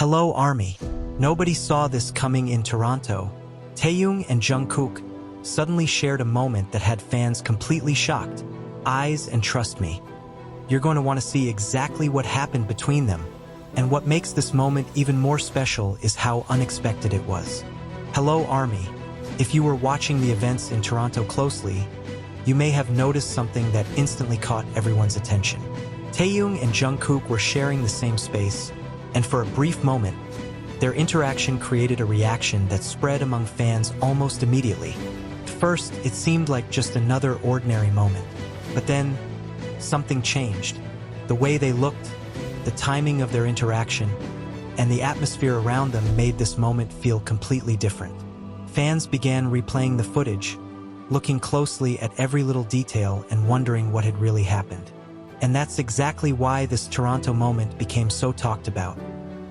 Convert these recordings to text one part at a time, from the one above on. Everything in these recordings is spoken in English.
Hello, Army. Nobody saw this coming in Toronto. Taehyung and Jungkook suddenly shared a moment that had fans completely shocked. Eyes, and trust me, you're going to want to see exactly what happened between them. And what makes this moment even more special is how unexpected it was. Hello, Army. If you were watching the events in Toronto closely, you may have noticed something that instantly caught everyone's attention. Taehyung and Jungkook were sharing the same space, and for a brief moment, their interaction created a reaction that spread among fans almost immediately. At first, it seemed like just another ordinary moment. But then, something changed. The way they looked, the timing of their interaction, and the atmosphere around them made this moment feel completely different. Fans began replaying the footage, looking closely at every little detail and wondering what had really happened. And that's exactly why this Toronto moment became so talked about.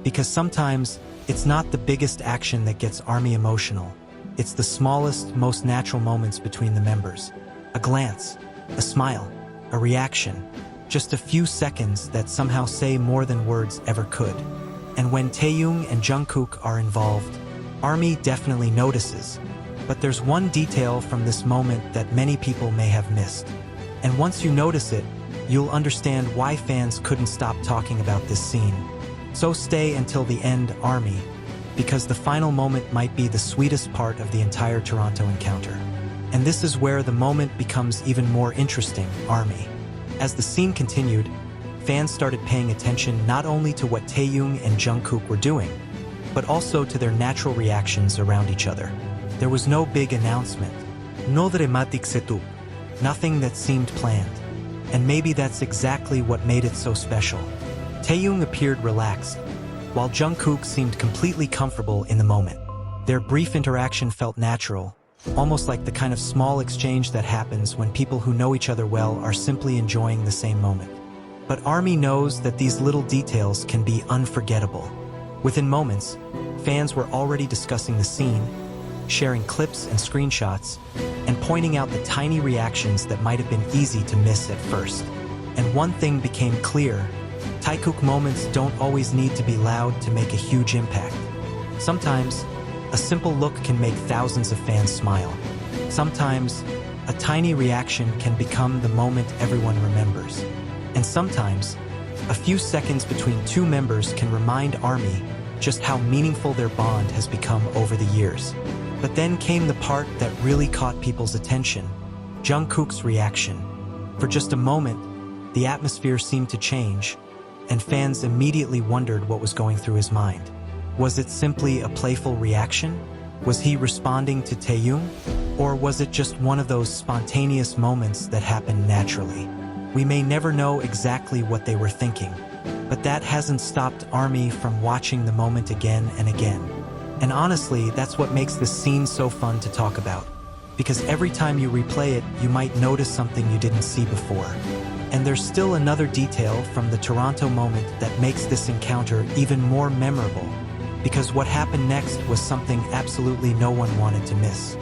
Because sometimes, it's not the biggest action that gets Army emotional. It's the smallest, most natural moments between the members. A glance, a smile, a reaction. Just a few seconds that somehow say more than words ever could. And when Taehyung and Jungkook are involved, Army definitely notices. But there's one detail from this moment that many people may have missed. And once you notice it, you'll understand why fans couldn't stop talking about this scene. So stay until the end, Army, because the final moment might be the sweetest part of the entire Toronto encounter. And this is where the moment becomes even more interesting, Army. As the scene continued, fans started paying attention not only to what Taehyung and Jungkook were doing, but also to their natural reactions around each other. There was no big announcement, no dramatic setup, nothing that seemed planned. And maybe that's exactly what made it so special. Taehyung appeared relaxed, while Jungkook seemed completely comfortable in the moment. Their brief interaction felt natural, almost like the kind of small exchange that happens when people who know each other well are simply enjoying the same moment. But Army knows that these little details can be unforgettable. Within moments, fans were already discussing the scene, sharing clips and screenshots, and pointing out the tiny reactions that might have been easy to miss at first. And one thing became clear: Taekook moments don't always need to be loud to make a huge impact. Sometimes, a simple look can make thousands of fans smile. Sometimes, a tiny reaction can become the moment everyone remembers. And sometimes, a few seconds between two members can remind Army just how meaningful their bond has become over the years. But then came the part that really caught people's attention: Jungkook's reaction. For just a moment, the atmosphere seemed to change, and fans immediately wondered what was going through his mind. Was it simply a playful reaction? Was he responding to Taehyung? Or was it just one of those spontaneous moments that happen naturally? We may never know exactly what they were thinking, but that hasn't stopped Army from watching the moment again and again. And honestly, that's what makes this scene so fun to talk about. Because every time you replay it, you might notice something you didn't see before. And there's still another detail from the Toronto moment that makes this encounter even more memorable. Because what happened next was something absolutely no one wanted to miss.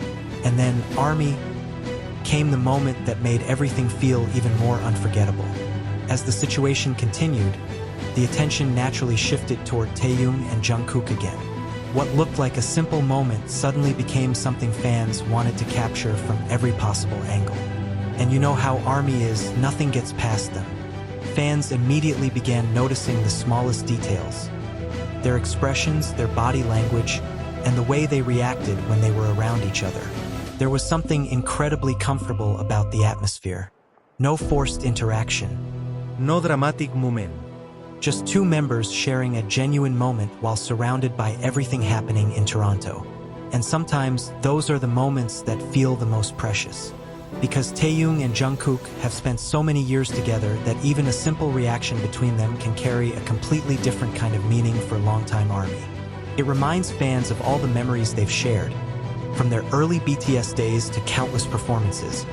And then, Army, came the moment that made everything feel even more unforgettable. As the situation continued, the attention naturally shifted toward Taehyung and Jungkook again. What looked like a simple moment suddenly became something fans wanted to capture from every possible angle. And you know how Army is, nothing gets past them. Fans immediately began noticing the smallest details. Their expressions, their body language, and the way they reacted when they were around each other. There was something incredibly comfortable about the atmosphere. No forced interaction. No dramatic moment. Just two members sharing a genuine moment while surrounded by everything happening in Toronto. And sometimes, those are the moments that feel the most precious. Because Taehyung and Jungkook have spent so many years together that even a simple reaction between them can carry a completely different kind of meaning for longtime Army. It reminds fans of all the memories they've shared, from their early BTS days to countless performances,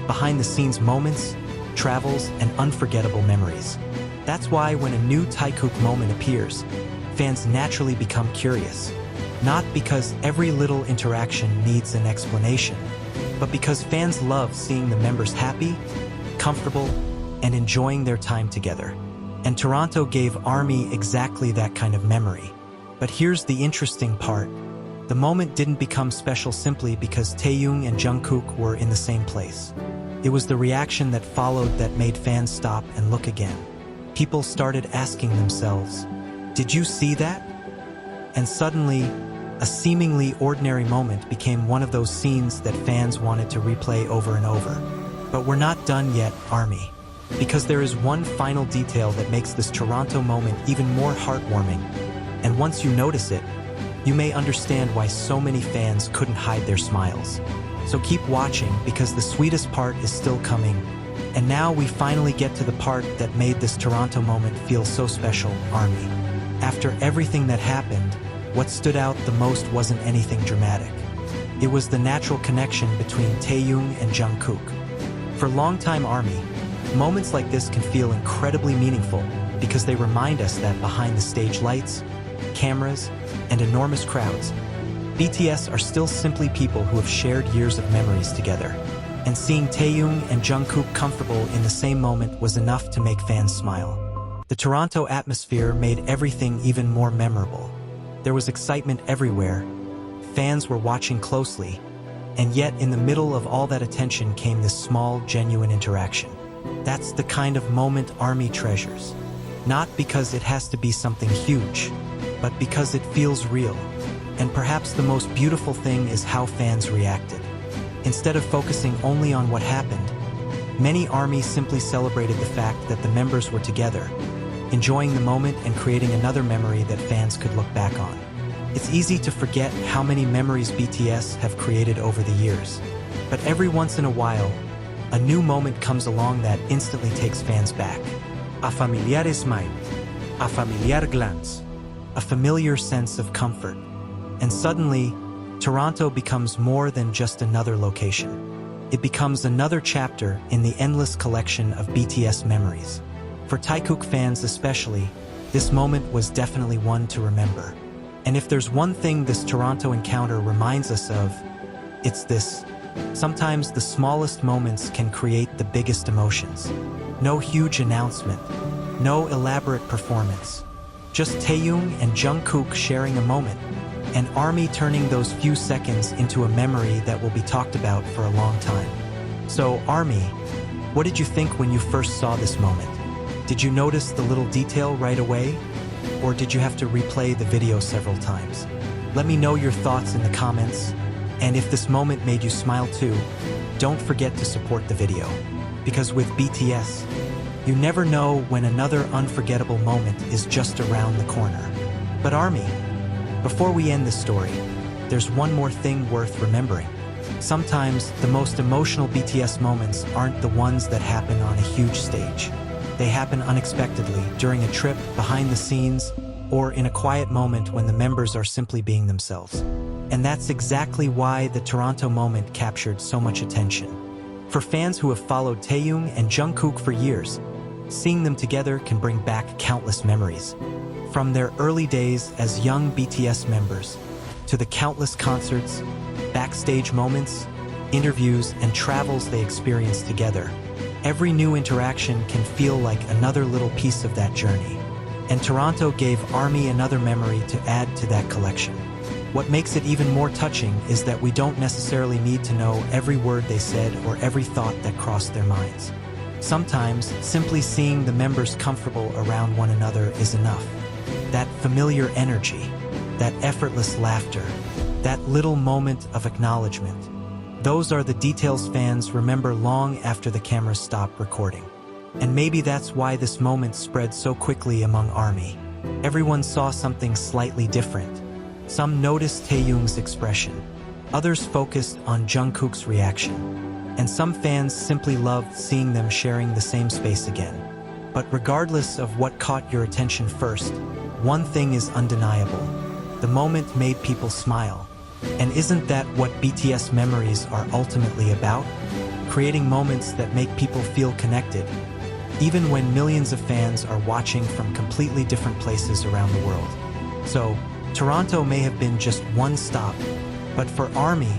behind-the-scenes moments, travels, and unforgettable memories. That's why when a new Taekook moment appears, fans naturally become curious. Not because every little interaction needs an explanation, but because fans love seeing the members happy, comfortable, and enjoying their time together. And Toronto gave Army exactly that kind of memory. But here's the interesting part. The moment didn't become special simply because Taehyung and Jungkook were in the same place. It was the reaction that followed that made fans stop and look again. People started asking themselves, "Did you see that?" And suddenly, a seemingly ordinary moment became one of those scenes that fans wanted to replay over and over. But we're not done yet, ARMY. Because there is one final detail that makes this Toronto moment even more heartwarming. And once you notice it, you may understand why so many fans couldn't hide their smiles. So keep watching because the sweetest part is still coming. And now we finally get to the part that made this Toronto moment feel so special, ARMY. After everything that happened, what stood out the most wasn't anything dramatic. It was the natural connection between Taehyung and Jungkook. For longtime ARMY, moments like this can feel incredibly meaningful because they remind us that behind the stage lights, cameras, and enormous crowds, BTS are still simply people who have shared years of memories together. And seeing Taehyung and Jungkook comfortable in the same moment was enough to make fans smile. The Toronto atmosphere made everything even more memorable. There was excitement everywhere, fans were watching closely, and yet in the middle of all that attention came this small, genuine interaction. That's the kind of moment ARMY treasures. Not because it has to be something huge, but because it feels real. And perhaps the most beautiful thing is how fans reacted. Instead of focusing only on what happened, many ARMY simply celebrated the fact that the members were together, enjoying the moment and creating another memory that fans could look back on. It's easy to forget how many memories BTS have created over the years. But every once in a while, a new moment comes along that instantly takes fans back. A familiar smile, a familiar glance, a familiar sense of comfort. And suddenly, Toronto becomes more than just another location. It becomes another chapter in the endless collection of BTS memories. For Taekook fans especially, this moment was definitely one to remember. And if there's one thing this Toronto encounter reminds us of, it's this. Sometimes the smallest moments can create the biggest emotions. No huge announcement, no elaborate performance. Just Taehyung and Jungkook sharing a moment, and ARMY turning those few seconds into a memory that will be talked about for a long time. So, ARMY, what did you think when you first saw this moment? Did you notice the little detail right away? Or did you have to replay the video several times? Let me know your thoughts in the comments. And if this moment made you smile too, don't forget to support the video. Because with BTS, you never know when another unforgettable moment is just around the corner. But ARMY, before we end this story, there's one more thing worth remembering. Sometimes the most emotional BTS moments aren't the ones that happen on a huge stage. They happen unexpectedly during a trip, behind the scenes, or in a quiet moment when the members are simply being themselves. And that's exactly why the Toronto moment captured so much attention. For fans who have followed Taehyung and Jungkook for years, seeing them together can bring back countless memories. From their early days as young BTS members, to the countless concerts, backstage moments, interviews, and travels they experienced together. Every new interaction can feel like another little piece of that journey. And Toronto gave ARMY another memory to add to that collection. What makes it even more touching is that we don't necessarily need to know every word they said or every thought that crossed their minds. Sometimes, simply seeing the members comfortable around one another is enough. That familiar energy, that effortless laughter, that little moment of acknowledgement. Those are the details fans remember long after the cameras stop recording. And maybe that's why this moment spread so quickly among ARMY. Everyone saw something slightly different. Some noticed Taehyung's expression, others focused on Jungkook's reaction, and some fans simply loved seeing them sharing the same space again. But regardless of what caught your attention first, one thing is undeniable. The moment made people smile. And isn't that what BTS memories are ultimately about? Creating moments that make people feel connected, even when millions of fans are watching from completely different places around the world. So, Toronto may have been just one stop, but for ARMY,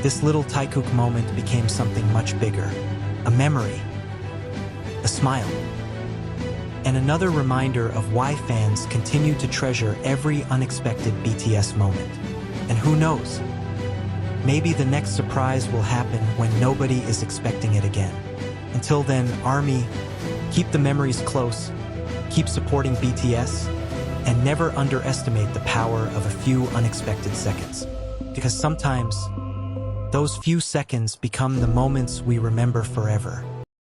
this little Taekook moment became something much bigger. A memory. A smile. and another reminder of why fans continue to treasure every unexpected BTS moment. And who knows? Maybe the next surprise will happen when nobody is expecting it again. Until then, ARMY, keep the memories close, keep supporting BTS, and never underestimate the power of a few unexpected seconds. Because sometimes, those few seconds become the moments we remember forever.